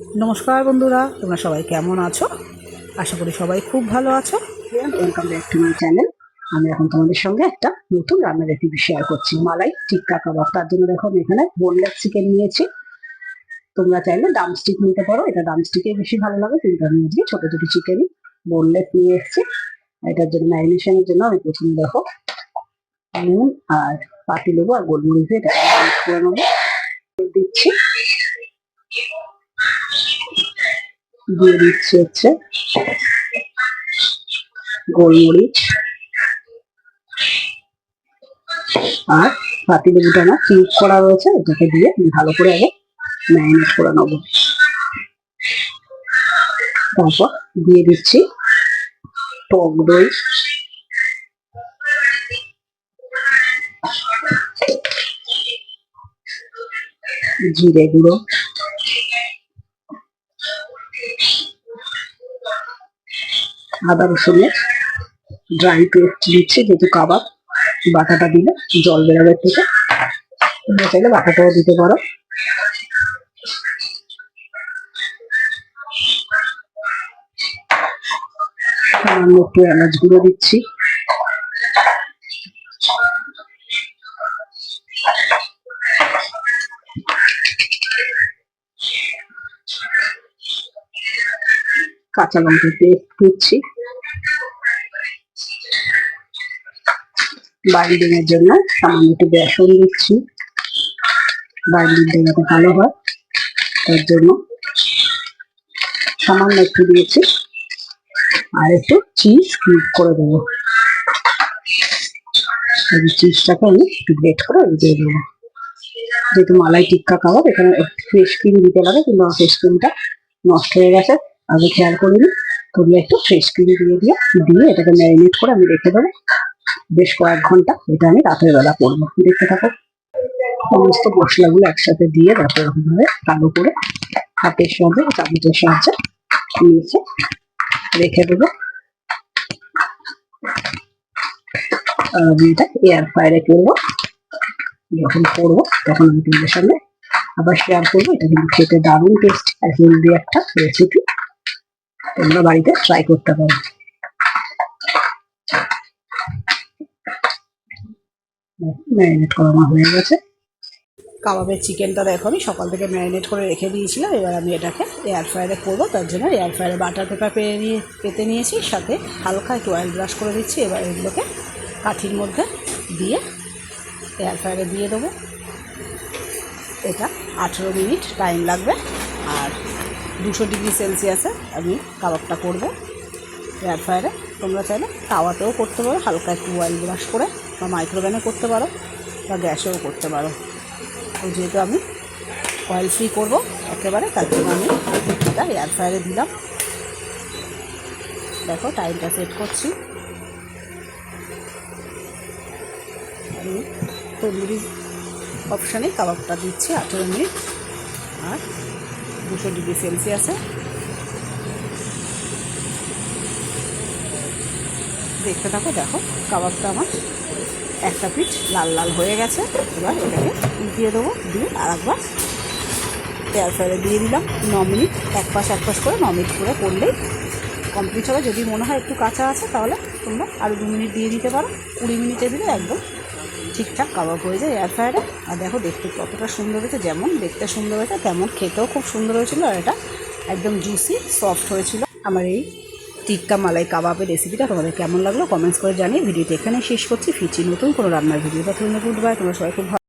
নমস্কার বন্ধুরা, তোমরা সবাই কেমন আছো? আশা করি সবাই খুব ভালো আছো। Welcome back to my channel. আমি এখন তোমাদের সঙ্গে একটা নতুন রান্নার রেসিপি শেয়ার করছি, মালাই টিক্কা কাবাব। তার জন্য দেখো আমি এখানে বোনলেস চিকেন নিয়েছি। তোমরা চাইলে ডামস্টিক নিতে পারো, এটা ডামস্টিকে বেশি ভালো লাগে, কিন্তু আমি আজকে ছোট ছোট চিকেনই বোনলেস নিয়ে এসেছি। এটার জন্য ম্যারিনেশনের জন্য আমি প্রথমে দেখো নুন আর পাতি লেবু আর গোলমরিচ দিয়ে এটা ম্যারিনেট করে নেবো। দিচ্ছি, দিয়ে দিচ্ছি হচ্ছে গোলমরিচ আর পাতিলেবুটা আমার কিউব করা রয়েছে, এটাকে দিয়ে ভালো করে আগে ম্যারিনেট করে নেবো। তারপর দিয়ে দিচ্ছি টক দই, জিরে গুঁড়ো, আদা রসুনের ড্রাই পেস্ট দিচ্ছি, যেহেতু কাবাব বাটাটা দিলে জল বেরোবে থেকে, তোমরা চাইলে বাটাটাও দিতে পারো। সামান্য একটু এলাচ গুঁড়ো দিচ্ছি, কাঁচা লঙ্কা পেস্ট দিচ্ছি, বাইন্ডিং এর জন্য সামান্য একটু বেসন দিচ্ছি, বাইন্ডিংটা যাতে ভালো হয় তার জন্য সামান্য একটু দিয়েছি, আর একটু চিজ কিউব করে দেবো। এই চিজটাকে আমি একটু গ্রেট করে দিয়ে দেবো। যেহেতু মালাই টিক্কা কাবাব, এখানে ফ্রেশ ক্রিম দিতে লাগে, কিন্তু আমার ফ্রেশ ক্রিমটা নষ্ট হয়ে গেছে, আগে খেয়াল করিনি। তোমরা একটু ফ্রেশ ক্রিম দিয়ে এটাকে ম্যারিনেট করে আমি রেখে দেবো বেশ কয়েক ঘন্টা। এটা আমি রাতের বেলা করবো। দেখতে থাকো, সমস্ত মশলাগুলো একসাথে দিয়ে দেখো এরকম ভাবে ভালো করে হাতের সাহায্যে চামচের সাহায্যে নিয়েছে রেখে দেবো। আমি এটা এয়ার ফ্রায়ারে করবো। যখন করবো তখন আমি তোমাদের সামনে আবার শেয়ার করবো। এটা কিন্তু খেতে দারুণ টেস্ট আর হেলদি একটা রেসিপি, তোমরা বাড়িতে ট্রাই করতে পারো। ম্যারিনেট করা হয়ে গেছে। কাবাবের চিকেনটা দেখো আমি সকাল থেকে ম্যারিনেট করে রেখে দিয়েছিলাম। এবার আমি এটাকে এয়ার ফ্রায়ারে করবো, তার জন্য এয়ার ফ্রায়ারে বাটার পেপার পেতে নিয়েছি, সাথে হালকা একটু অয়েল ব্রাশ করে দিচ্ছি। এবার এগুলোকে কাঠির মধ্যে দিয়ে এয়ার ফ্রায়ারে দিয়ে দেবো। এটা 18 মিনিট টাইম লাগবে, আর 200 ডিগ্রি সেলসিয়াসে আমি কাবাবটা করবো এয়ার ফ্রায়ারে। তোমরা চাইলে তাওয়াতেও করতে পারো, হালকা একটু অয়েল ব্রাশ করে, বা মাইক্রোওভেনে করতে পারো, বা গ্যাসেও করতে পারো। যেহেতু আমি অয়েল ফ্রি করবো একেবারে, তার জন্য আমি এটা এয়ার ফ্রায়ারে দিলাম। দেখো টাইমটা সেট করছি। আমি তন্দুরি অপশানে কাবাবটা দিচ্ছি 18 মিনিট আর 200 ডিগ্রি সেলসিয়াসে। দেখতে থাকো, দেখো কাবাবটা আমার একটা পিঠ লাল লাল হয়ে গেছে। এবার এটাকে উল্টিয়ে দেবো, দিয়ে আর একবার এয়ার ফ্রায়ারে দিয়ে দিলাম 9 মিনিট। এক পাশ করে 9 মিনিট করে করলেই কমপ্লিট হবে। যদি মনে হয় একটু কাঁচা আছে তাহলে তোমরা আরও 2 মিনিট দিয়ে দিতে পারো। 20 মিনিটে দিলে একদম ঠিকঠাক কাবাব হয়ে যায় এয়ার ফ্রায়ারে। আর দেখো দেখতে কতটা সুন্দর হয়েছে, যেমন দেখতে সুন্দর হয়েছে তেমন খেতেও খুব সুন্দর হয়েছিল। আর এটা একদম জুসি সফট হয়েছিল। আমার এই টিক্কা মালাই কাবাবের রেসিপিটা তোমাদের কেমন লাগলো কমেন্টস করে জানিয়ে ভিডিওটা এখানে শেষ করছি। ফিরছি নতুন কোনো রান্নার ভিডিও। ততক্ষণ গুড বাই, তোমরা সবাই খুব